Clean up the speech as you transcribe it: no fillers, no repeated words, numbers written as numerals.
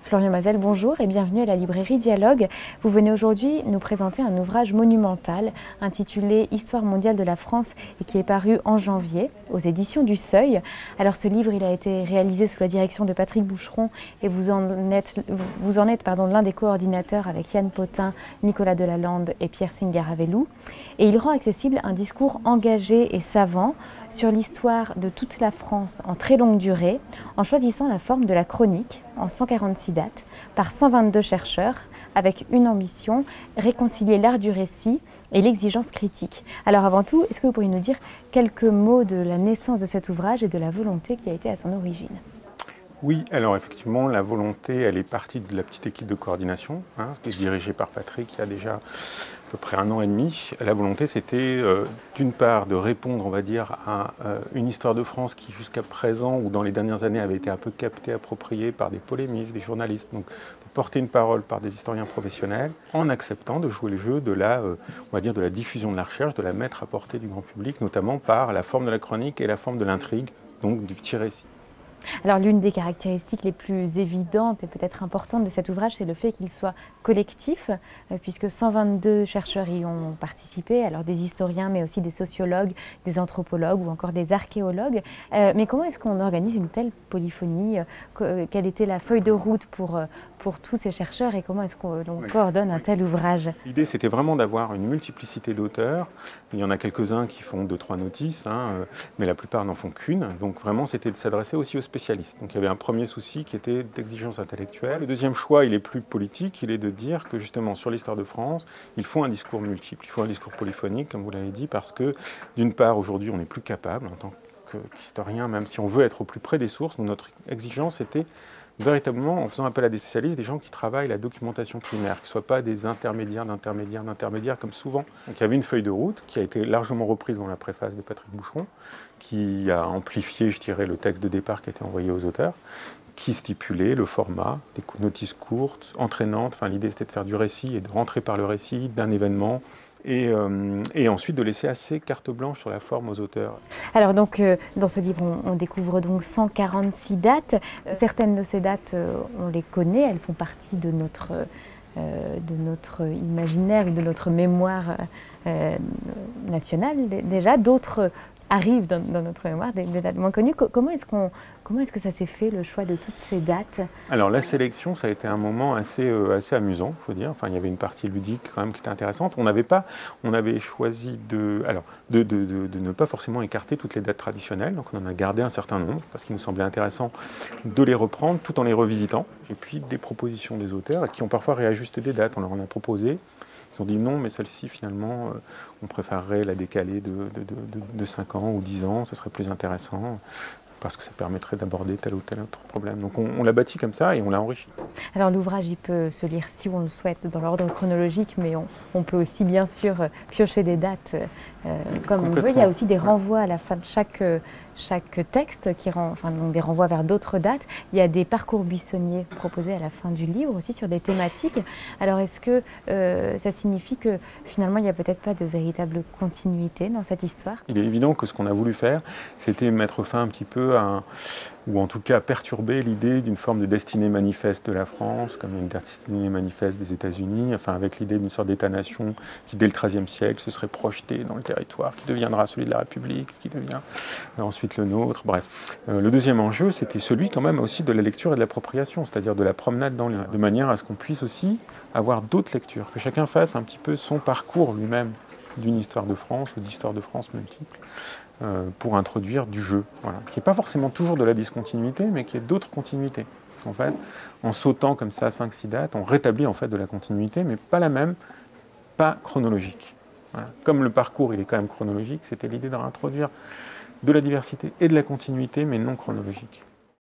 Florian Mazel, bonjour et bienvenue à la librairie Dialogue. Vous venez aujourd'hui nous présenter un ouvrage monumental intitulé Histoire mondiale de la France et qui est paru en janvier aux éditions du Seuil. Alors ce livre, il a été réalisé sous la direction de Patrick Boucheron et vous en êtes l'un des coordinateurs avec Yann Potin, Nicolas Delalande et Pierre Singaravelou. Et il rend accessible un discours engagé et savant sur l'histoire de toute la France en très longue durée, en choisissant la forme de la chronique en 146 dates par 122 chercheurs avec une ambition, réconcilier l'art du récit et l'exigence critique. Alors avant tout, est-ce que vous pourriez nous dire quelques mots de la naissance de cet ouvrage et de la volonté qui a été à son origine ? Oui, alors effectivement, la volonté, elle est partie de la petite équipe de coordination, qui est dirigée par Patrick il y a déjà à peu près 1 an et demi. La volonté, c'était d'une part de répondre, on va dire, à une histoire de France qui jusqu'à présent, ou dans les dernières années, avait été un peu captée, appropriée par des polémistes, des journalistes, donc de porter une parole par des historiens professionnels, en acceptant de jouer le jeu de la, on va dire, de la diffusion de la recherche, de la mettre à portée du grand public, notamment par la forme de la chronique et la forme de l'intrigue, donc du petit récit. Alors l'une des caractéristiques les plus évidentes et peut-être importantes de cet ouvrage, c'est le fait qu'il soit collectif, puisque 122 chercheurs y ont participé, alors des historiens, mais aussi des sociologues, des anthropologues ou encore des archéologues. Mais comment est-ce qu'on organise une telle polyphonie ? Quelle était la feuille de route pour tous ces chercheurs et comment est-ce qu'on coordonne un tel ouvrage ? L'idée, c'était vraiment d'avoir une multiplicité d'auteurs. Il y en a quelques-uns qui font 2-3 notices, mais la plupart n'en font qu'une. Donc vraiment, c'était de s'adresser aussi aux spécialistes. Donc il y avait un premier souci qui était d'exigence intellectuelle. Le deuxième choix, il est plus politique, il est de dire que justement sur l'histoire de France, il faut un discours multiple, il faut un discours polyphonique, comme vous l'avez dit, parce que d'une part, aujourd'hui, on n'est plus capable en tant qu'historien, même si on veut être au plus près des sources, notre exigence était véritablement, en faisant appel à des spécialistes, des gens qui travaillent la documentation primaire, qui ne soient pas des intermédiaires, comme souvent. Donc il y avait une feuille de route qui a été largement reprise dans la préface de Patrick Boucheron, qui a amplifié, je dirais, le texte de départ qui a été envoyé aux auteurs, qui stipulait le format, des notices courtes, entraînantes. Enfin, l'idée c'était de faire du récit et de rentrer par le récit d'un événement. Et ensuite de laisser assez carte blanche sur la forme aux auteurs. Alors donc, dans ce livre, on découvre donc 146 dates. Certaines de ces dates, on les connaît, elles font partie de notre imaginaire, de notre mémoire nationale déjà. D'autres arrivent dans notre mémoire, des dates moins connues. Comment est-ce que ça s'est fait, le choix de toutes ces dates ? Alors la sélection, ça a été un moment assez amusant, il faut dire. Enfin, il y avait une partie ludique quand même qui était intéressante. On avait choisi de ne pas forcément écarter toutes les dates traditionnelles. Donc on en a gardé un certain nombre parce qu'il nous semblait intéressant de les reprendre tout en les revisitant. Et puis des propositions des auteurs qui ont parfois réajusté des dates. On leur en a proposé. Ils ont dit non, mais celle-ci, finalement, on préférerait la décaler de 5 ans ou 10 ans, ce serait plus intéressant, parce que ça permettrait d'aborder tel ou tel autre problème. Donc on l'a bâti comme ça et on l'a enrichi. Alors l'ouvrage, il peut se lire, si on le souhaite, dans l'ordre chronologique, mais on peut aussi, bien sûr, piocher des dates comme on veut. Il y a aussi des renvois à la fin de chaque texte, donc des renvois vers d'autres dates. Il y a des parcours buissonniers proposés à la fin du livre aussi sur des thématiques. Alors est-ce que ça signifie que finalement il n'y a peut-être pas de véritable continuité dans cette histoire ? Il est évident que ce qu'on a voulu faire, c'était mettre fin un petit peu ou en tout cas perturber l'idée d'une forme de destinée manifeste de la France, comme une destinée manifeste des États-Unis, enfin avec l'idée d'une sorte d'État-nation qui, dès le XIIIe siècle, se serait projeté dans le territoire, qui deviendra celui de la République, qui devient ensuite le nôtre, bref. Le deuxième enjeu, c'était celui quand même aussi de la lecture et de l'appropriation, c'est-à-dire de la promenade dans le livre, de manière à ce qu'on puisse aussi avoir d'autres lectures, que chacun fasse un petit peu son parcours lui-même d'une histoire de France ou d'histoire de France multiple, pour introduire du jeu, voilà. Qui n'est pas forcément toujours de la discontinuité, mais qui est d'autres continuités. En fait, en sautant comme ça 5-6 dates, on rétablit en fait de la continuité, mais pas la même, pas chronologique. Voilà. Comme le parcours il est quand même chronologique, c'était l'idée de réintroduire de la diversité et de la continuité, mais non chronologique.